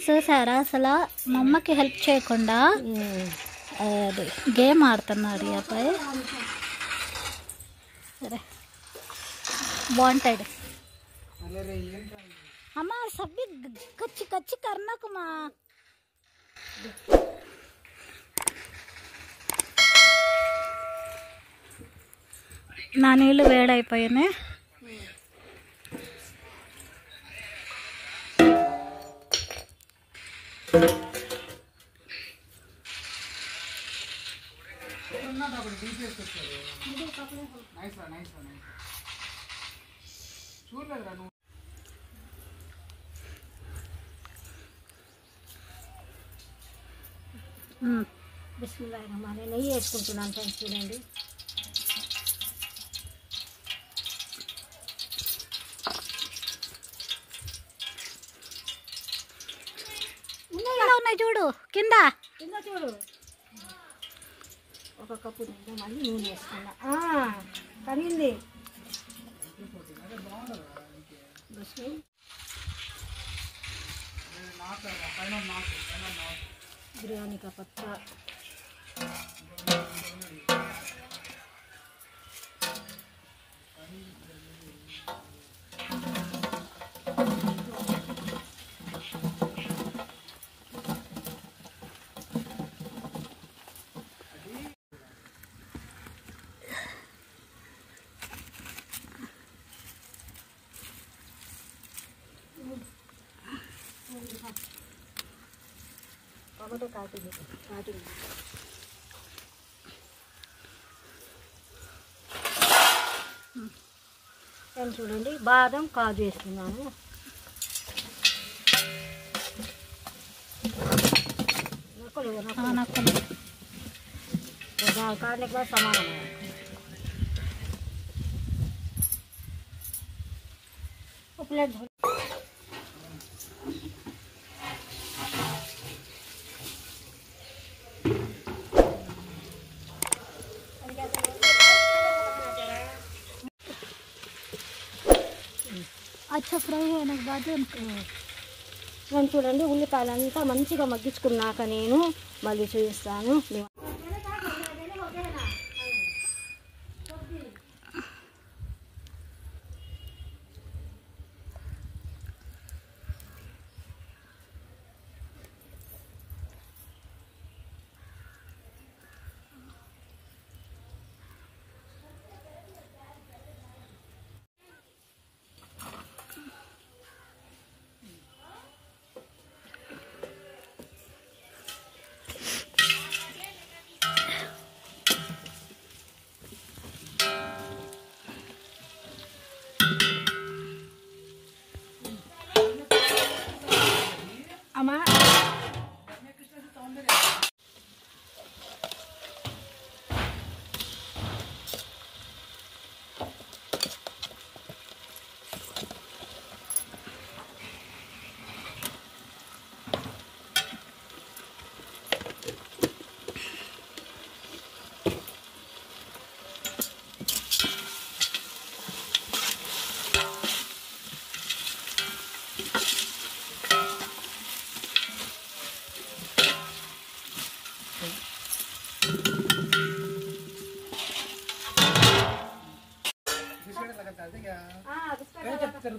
చూసారా అసలు మా అమ్మకి హెల్ప్ చేయకుండా అది గేమ్ ఆడుతున్నాడు ఈ అబ్బాయి. సరే వాంటెడ్ అమ్మా సబ్బి కచ్చి కచ్చి కర్నకుమా. నా నీళ్ళు వేడైపోయినాయి. బిస్మిల్లాహిర్రహమానిర్రహీం. నెయ్యి వేసుకుంటున్నాను ఫ్రెండ్స్, చూడండి. ఉన్నాయి చూడు కింద కింద చూడు. ఒక కప్పు నిండా మళ్ళీ నూనె వేసుకున్నా. కరిగింది. బిర్యానీ కా పత్తా, టమాటో కాటింగ్ చూడండి. బాదం కాజు వేస్తున్నాను. काटने के बाद सामान प्लेट धो। अच्छा फ्राई అయిన బాద్ నేను చూడండి ఉల్లిపాయలంతా మంచిగా మగ్గించుకున్నాక నేను మళ్ళీ చూపిస్తాను.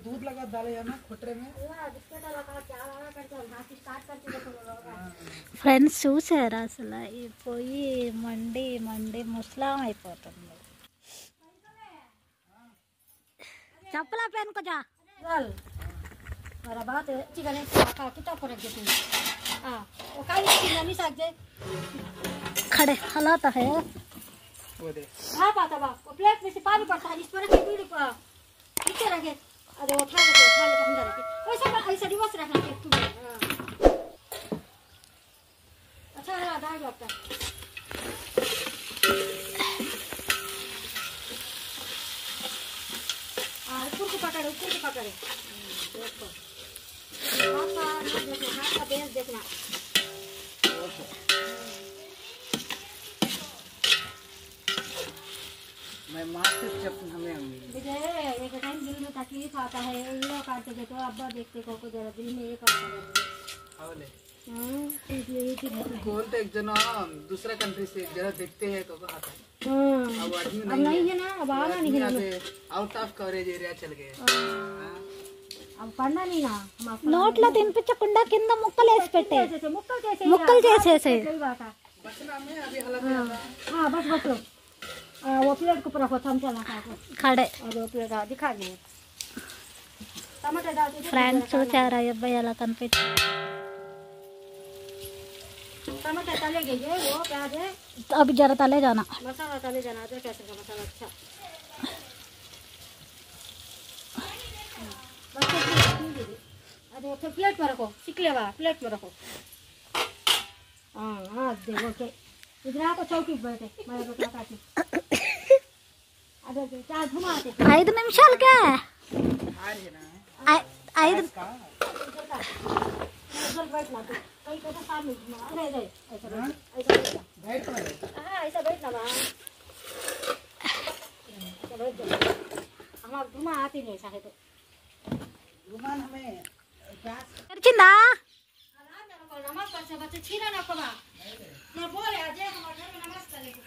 दूध लगा डाले या ना खोटरे में ఫ్రెండ్స్ చూసారా అసలు ఈ పొయ్యి మండి మండి ముస్లాం అయిపోతుంది. चप्पला पहन को जा। चल मेरा बात है चिकन का कितना फर्क देती है। हां वो काली की नहीं सकते खड़े हालात है वो दे। हां पाता बा वो प्लेट में से पानी पड़ता है इस पर के पीड़ी पर नीचे रखे। अरे उठा ले अंदर रखे वैसा ऐसा रिवर्स रखना है तू। अच्छा है दाल डॉक्टर ऊपर को पकड़ देखो हाथ का बेस देखना। मैं मास्टर शेफ हमें एक टाइम दिल में तकलीफ आता है वीडियो काटते थे तो अब्बा देखते को जरा दिल में ये आता है आवले ये कौन तो एक जना दूसरा कंट्री से जरा देखते हैं तो आता है। अब आदमी अब नहीं है ना, अब आना नहीं है, आउट ऑफ कवरेज एरिया चल गए। अब पढ़ना नहीं ना हम నోట్లో తినిపించకుండా కింద ముక్కలు వేసి పెట్టే जैसे ముక్కలు చేసేసే सही बात है। बचना में अभी हालत हाँ बस बस लो। वो प्लेट को पूरा हम चला ఖడే और वो प्लेट दिखा दिए टमाटर डाल के ఫ్రెండ్స్ చూసారా ఈ అబ్బాయి ఎలా కనిపించింది टमाटर तले गए वो प्याज है అవి జర తలే జానా मसाला तले जाना अदरक लहसुन का मसाला अच्छा बस अरे फिर प्लेट में रखो सिकले हुआ प्लेट में रखो। हाँ हाँ देखो के इधर आको चौकी पे बैठे मैं रोटला काटी अरे चार घुमाते 5 నిమిషాలకే आ रही है ना 5 उधर बैठना तो कहीं तो सामने घुमा अरे अरे ऐसा बैठना बैठ पर हाँ ऐसा बैठना वहाँ ऐसा बैठ जाओ हमारे घुमा आती नहीं चाहे तो रुमान हमें प्याज తెరిచిందా नमाज पढ़ से बच्चे छीना ना कमा मैं बोले आज हमारे घर में नमाज करेंगे।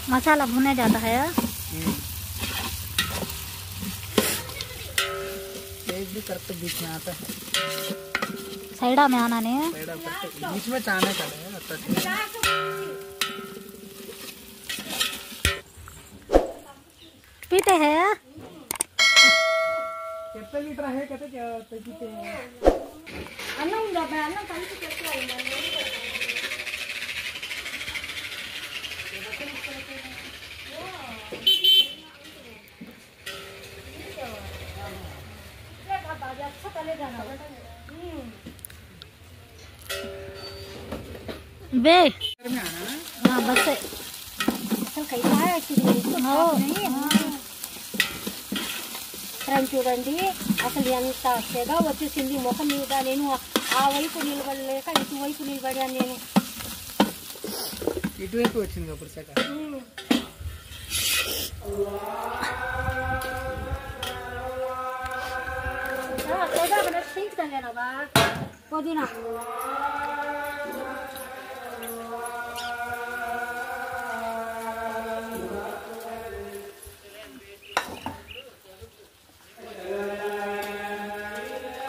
मसाला भुने जाता है एक भी करते बीच में आता है సైడా में आना नहीं पेड़ा करते बीच में चाने का है पीते हैं कितने लीटर है कहते क्या पीते हैं अन्ना उंडा बे अन्ना कहीं से कैसे आएगा अच्छा तले जाना बे घर में आना ना हाँ बस అసలు కైతా ఫ్రెండ్ చూడండి అసలు ఎంత తెగ వచ్చేసింది ముఖం మీద నేను ఆ వైపు నిలబడలేక ఇటువైపు నిలబడాను నేను ఇటువైపు వచ్చింది అప్పుడు సక తెగ మన సింక్ తలేనవా పుదీనా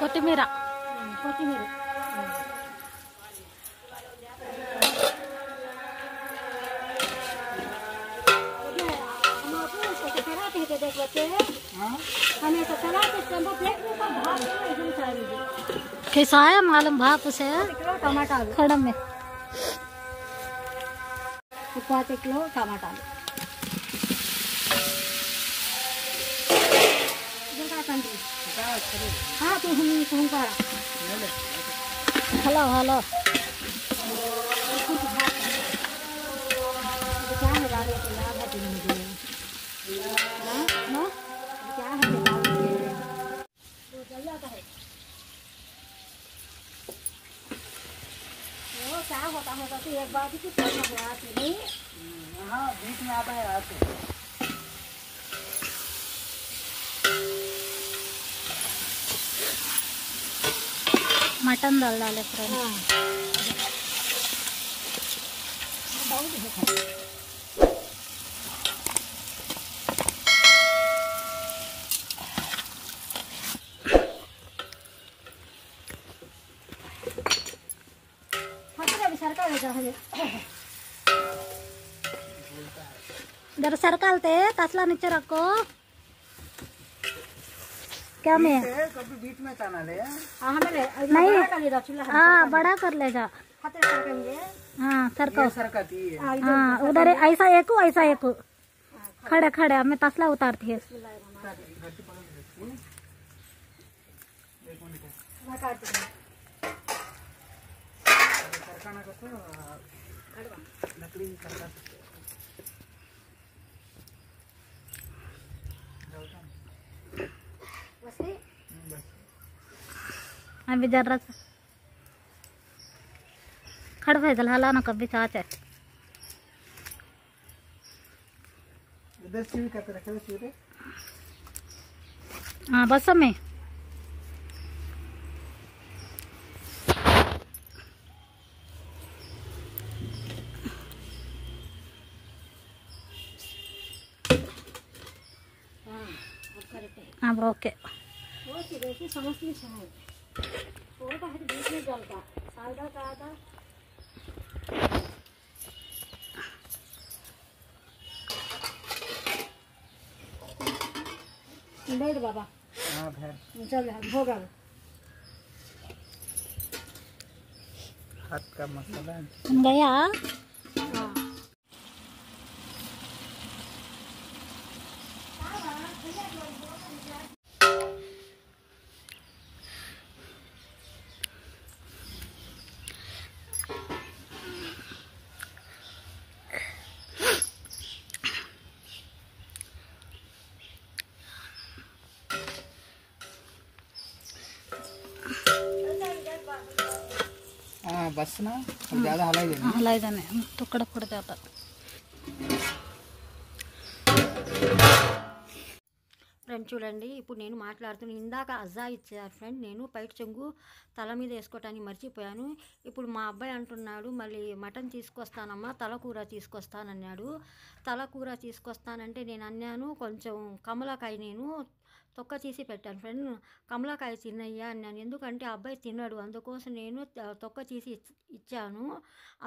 కొత్తిమీర కొత్తిమీర देख लेते हैं हमें तो चला के चंबो प्लेट में तो भात एकदम चाहिए कैसा है मालूम भाप से किलो टमाटर खड़म में 5 किलो टमाटर हाँ तू हम पारा हेलो हेलो क्या है गाड़ी के लाभ है मुझे ना क्या है तो चल जाता है वो क्या होता है तो एक बात ही कुछ करना है आती नहीं हाँ बीच में आता है आते मटन डाल डाले फ्रेंड हाँ जर सरकालते तसला नीचे रखो क्या में कभी बीच में चाना ले नहीं हाँ बड़ा कर ले जा हाँ सरको सरकती है हाँ उधर ऐसा एक खड़े खड़े हमें तसला उतारती है मैं काटती हूँ कारखाना का तो लकड़ी करता वैसे बस अभी जरा सा खड़ फैसल हला ना कभी चाचा इधर सीवी करते रखे सीवी हाँ बस में अब ओके वो सीधे समझती है थोड़ा सा बीच में जलता साइडा का आता बैठ बाबा हाँ भैर चल होगा हाथ का मसाला गया हाँ हाँ बस ना अब ज़्यादा हलाई देना हलाइदाने तुकड़ पड़ जाता ఫ్రెండ్ చూడండి ఇప్పుడు నేను మాట్లాడుతున్నాను ఇందాక అజ్జా ఇచ్చారు ఫ్రెండ్ నేను పైట చెంగు తల మీద వేసుకోవటానికి మర్చిపోయాను ఇప్పుడు మా అబ్బాయి అంటున్నాడు మళ్ళీ మటన్ తీసుకొస్తానమ్మా తలకూర తీసుకొస్తానన్నాడు తలకూర తీసుకొస్తానంటే నేను అన్నాను కొంచెం కమలాకాయ నేను తొక్క తీసి పెట్టాను ఫ్రెండ్ కమలాకాయ తిన్నయ్యా అన్నాను ఎందుకంటే ఆ అబ్బాయి తిన్నాడు అందుకోసం నేను తొక్క తీసి ఇచ్చాను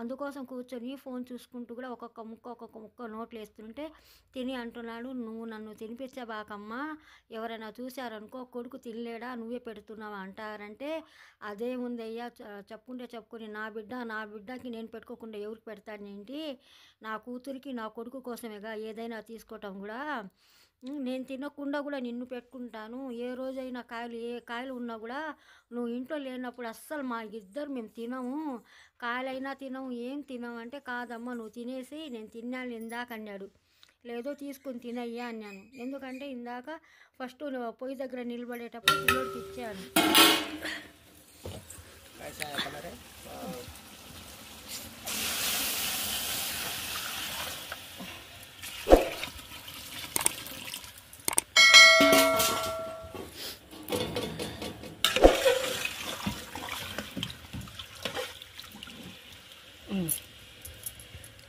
అందుకోసం కూర్చొని ఫోన్ చూసుకుంటూ కూడా ఒక్కొక్క ముక్క నోట్లు వేస్తుంటే తిని అంటున్నాడు నువ్వు నన్ను తినిపించబాకమ్మా ఎవరైనా చూశారనుకో కొడుకు తినలేడా నువ్వే పెడుతున్నావా అంటారంటే అదేముంది అయ్యా చెప్పుకుంటే చెప్పుకొని నా బిడ్డకి నేను పెట్టుకోకుండా ఎవరికి పెడతానేంటి నా కూతురికి నా కొడుకు కోసమేగా ఏదైనా తీసుకోవటం కూడా నేను తినకుండా కూడా నిన్ను పెట్టుకుంటాను ఏ రోజైనా ఏ కాయలు ఉన్నా కూడా నువ్వు ఇంట్లో లేనప్పుడు అస్సలు మా ఇద్దరు మేము తినము కాయలైనా తినము ఏం తినము అంటే కాదమ్మా నువ్వు తినేసి నేను తిన్నాను ఇందాక అన్నాడు లేదో తీసుకొని తినయ్యా అన్నాను ఎందుకంటే ఇందాక ఫస్ట్ పొయ్యి దగ్గర నిలబడేటప్పుడు పిల్లోడికి ఇచ్చాను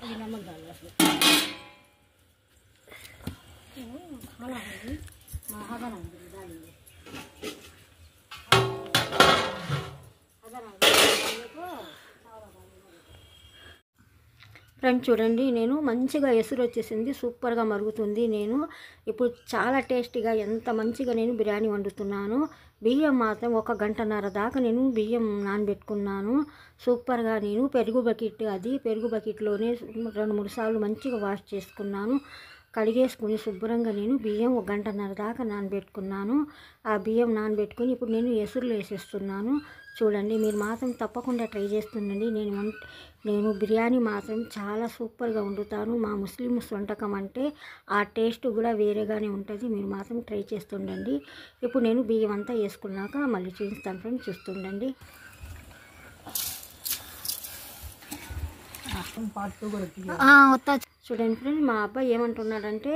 अभी नमक डाल इसमें खाना है आधा नमक डालेंगे आधा नमक डालने को ఫ్రెండ్ చూడండి నేను మంచిగా ఎసురు వచ్చేసింది సూపర్గా మరుగుతుంది నేను ఇప్పుడు చాలా టేస్టీగా ఎంత మంచిగా నేను బిర్యానీ వండుతున్నాను బియ్యం మాత్రం 1 గంటన్నర దాకా నేను బియ్యం నానబెట్టుకున్నాను సూపర్గా నేను పెరుగు బకెట్లోనే 2-3 సార్లు మంచిగా వాష్ చేసుకున్నాను కడిగేసుకుని శుభ్రంగా నేను బియ్యం 1 గంటన్నర దాకా నానబెట్టుకున్నాను ఆ బియ్యం నానబెట్టుకుని ఇప్పుడు నేను ఎసురులో వేసేస్తున్నాను చూడండి మీరు మాత్రం తప్పకుండా ట్రై చేస్తుండండి నేను బిర్యానీ మాత్రం చాలా సూపర్గా వండుతాను మా ముస్లిమ్స్ వంటకం అంటే ఆ టేస్ట్ కూడా వేరేగానే ఉంటుంది మీరు మాత్రం ట్రై చేస్తుండండి ఇప్పుడు నేను బియ్యం అంతా వేసుకున్నాక మళ్ళీ చూపిస్తాను ఫ్రెండ్స్ చూస్తుండండి చూడండి ఫ్రెండ్ మా అబ్బాయి ఏమంటున్నాడంటే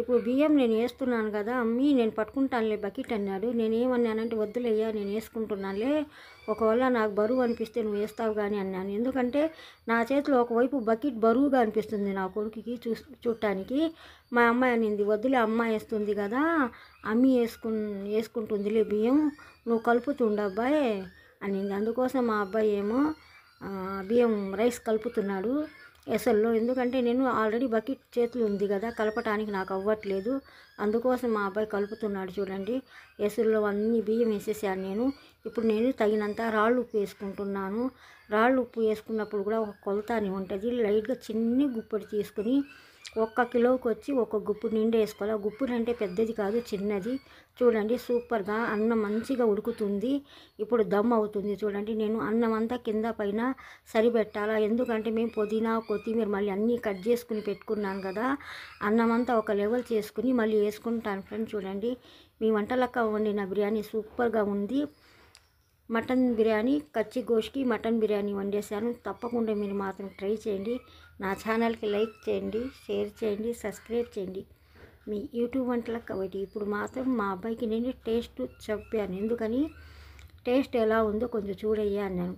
ఇప్పుడు బియ్యం నేను వేస్తున్నాను కదా అమ్మి నేను పట్టుకుంటానులే బకెట్ అన్నాడు నేను ఏమన్నానంటే వద్దులేయ్యా నేను వేసుకుంటున్నానులే ఒకవేళ నాకు బరువు అనిపిస్తే నువ్వు వేస్తావు కానీ అన్నాను ఎందుకంటే నా చేతిలో ఒకవైపు బకెట్ బరువుగా అనిపిస్తుంది నా కొడుకుకి చూడటానికి మా అమ్మాయి అనింది వద్దులే అమ్మాయి వేస్తుంది కదా అమ్మి వేసుకుంటుందిలే బియ్యం నువ్వు కలుపుతుండు అబ్బాయి అనింది అందుకోసం మా అబ్బాయి ఏమో బియ్యం రైస్ కలుపుతున్నాడు ఎసల్లో ఎందుకంటే నేను ఆల్రెడీ బకెట్ చేతులు ఉంది కదా కలపటానికి నాకు అవ్వట్లేదు అందుకోసం మా అబ్బాయి కలుపుతున్నాడు చూడండి ఎసల్లో అన్ని బియ్యం వేసేసాను నేను ఇప్పుడు నేను తగినంత రాళ్ళు ఉప్పు వేసుకుంటున్నాను రాళ్ళు ఉప్పు వేసుకున్నప్పుడు కూడా ఒక కొలత అని ఉంటుంది లైట్గా చిన్ని గుప్పడి తీసుకుని 1 కిలోకి వచ్చి 1 గుప్పుడు నిండా వేసుకోవాలి. గుప్పుడు అంటే పెద్దది కాదు, చిన్నది. చూడండి సూపర్గా అన్నం మంచిగా ఉడుకుతుంది. ఇప్పుడు దమ్ అవుతుంది. చూడండి నేను అన్నం అంతా కింద పైన సరిపెట్టాలా, ఎందుకంటే మేము పుదీనా కొత్తిమీర మళ్ళీ అన్నీ కట్ చేసుకుని పెట్టుకున్నాను కదా, అన్నం అంతా ఒక లెవెల్ చేసుకుని మళ్ళీ వేసుకుంటాను ఫ్రెండ్స్. చూడండి మీ వంటలక్క వండిన బిర్యానీ సూపర్గా ఉంది. మటన్ బిర్యానీ, కచ్చి గోష్కి మటన్ బిర్యానీ వండేసాను. తప్పకుండా మీరు మాత్రం ట్రై చేయండి. నా ఛానల్కి లైక్ చేయండి, షేర్ చేయండి, సబ్స్క్రైబ్ చేయండి. మీ యూట్యూబ్ వంటలకు కాబట్టి ఇప్పుడు మాత్రం మా అబ్బాయికి నేను టేస్ట్ చెప్పాను, ఎందుకని టేస్ట్ ఎలా ఉందో కొంచెం చూడయ్యా అన్నాను.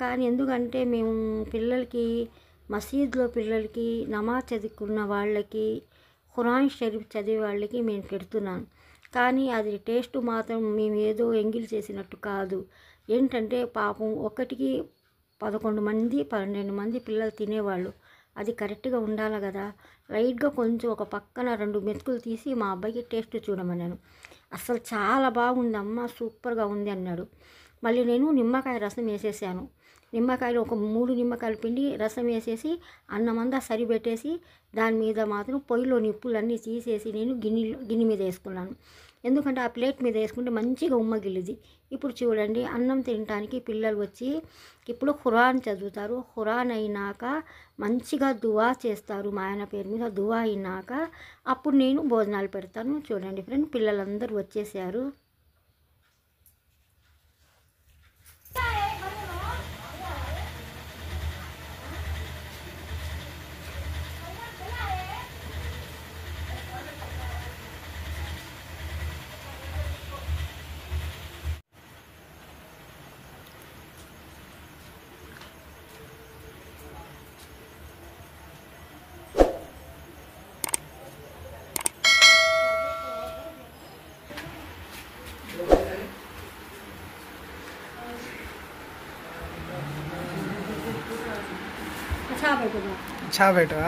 కానీ ఎందుకంటే మేము పిల్లలకి మసీద్లో పిల్లలకి నమాజ్ చదువుకున్న వాళ్ళకి ఖురాన్ షరీఫ్ చదివే వాళ్ళకి మేము పెడుతున్నాను. కానీ అది టేస్ట్ మాత్రం మేము ఏదో ఎంగిల్ చేసినట్టు కాదు. ఏంటంటే పాపం ఒకటికి 11 మంది 12 మంది పిల్లలు తినేవాళ్ళు. అది కరెక్ట్గా ఉండాలి కదా. లైట్గా కొంచెం ఒక పక్కన 2 మెతుకులు తీసి మా అబ్బాయికి టేస్ట్ చూడమన్నాను. అసలు చాలా బాగుందమ్మా, సూపర్గా ఉంది అన్నాడు. మళ్ళీ నేను నిమ్మకాయ రసం వేసేసాను. నిమ్మకాయలు ఒక 3 నిమ్మకాయలు పిండి రసం వేసేసి అన్నమంతా సరిపెట్టేసి దాని మీద మాత్రం పొయ్యిలో నిప్పులన్నీ తీసేసి నేను గిన్నె మీద వేసుకున్నాను. ఎందుకంటే ఆ ప్లేట్ మీద వేసుకుంటే మంచిగా ఉమ్మగిల్లిది. ఇప్పుడు చూడండి అన్నం తినడానికి పిల్లలు వచ్చి ఇప్పుడు ఖురాన్ చదువుతారు. ఖురాన్ అయినాక మంచిగా దువా చేస్తారు, మా ఆయన పేరు మీద దువా అయినాక అప్పుడు నేను భోజనాలు పెడతాను. చూడండి ఫ్రెండ్ పిల్లలందరూ వచ్చేసారు. अच्छा बेटा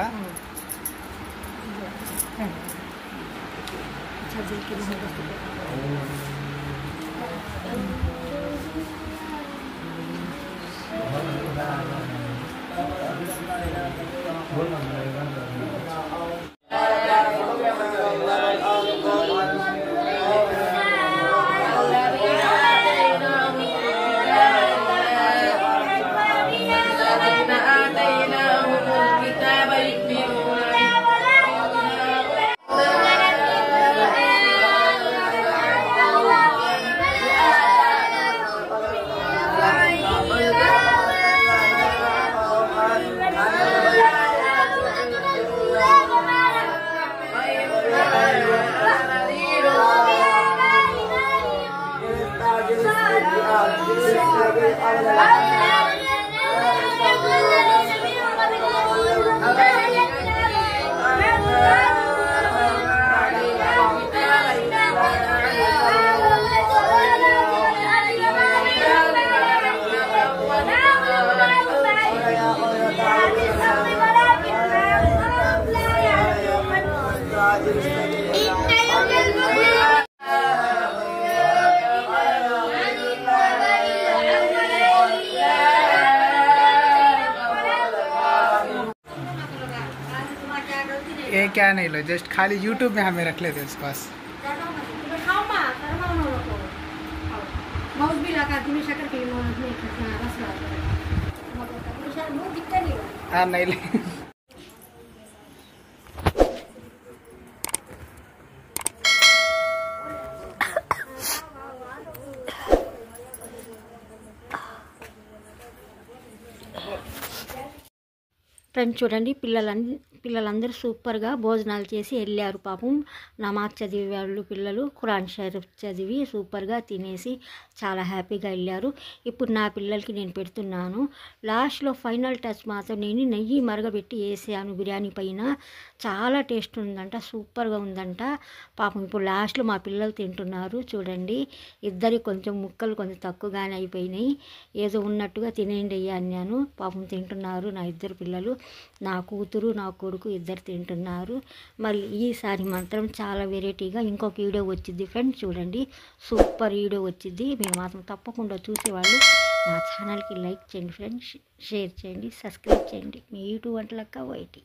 ये क्या नहीं लो, जस्ट खाली यूट्यूब में हमें रख लेते उसके पास। माउस भी लगा तुम्हें शक्कर के माउस नहीं बस मुंह दिखता नहीं। हाँ नहीं ले ఫ్రెండ్స్ చూడండి పిల్లలందరూ సూపర్గా భోజనాలు చేసి వెళ్ళారు. పాపం నమాజ్ చదివే వాళ్ళు పిల్లలు ఖురాన్ షరీఫ్ చదివి సూపర్గా తినేసి చాలా హ్యాపీగా వెళ్ళారు. ఇప్పుడు నా పిల్లలకి నేను పెడుతున్నాను. లాస్ట్లో ఫైనల్ టచ్ మాత్రం నేను నెయ్యి మరగబెట్టి వేసాను బిర్యానీ పైన. చాలా టేస్ట్ ఉందంట, సూపర్గా ఉందంట. పాపం ఇప్పుడు లాస్ట్లో మా పిల్లలు తింటున్నారు. చూడండి ఇద్దరి కొంచెం ముక్కలు కొంచెం తక్కువగానే అయిపోయినాయి. ఏదో ఉన్నట్టుగా తినేయండి అయ్యా అన్నాను. పాపం తింటున్నారు నా ఇద్దరు పిల్లలు. నా కూతురు నా కొడుకు ఇద్దరు తింటున్నారు. మళ్ళీ ఈసారి మాత్రం చాలా వెరైటీగా ఇంకొక వీడియో వచ్చింది ఫ్రెండ్స్. చూడండి సూపర్ వీడియో వచ్చింది. మీరు మాత్రం తప్పకుండా చూసేవాళ్ళు నా ఛానల్కి లైక్ చేయండి ఫ్రెండ్స్, షేర్ చేయండి, సబ్స్క్రైబ్ చేయండి. మీ యూట్యూబ్ వంటలక్క వైటీ.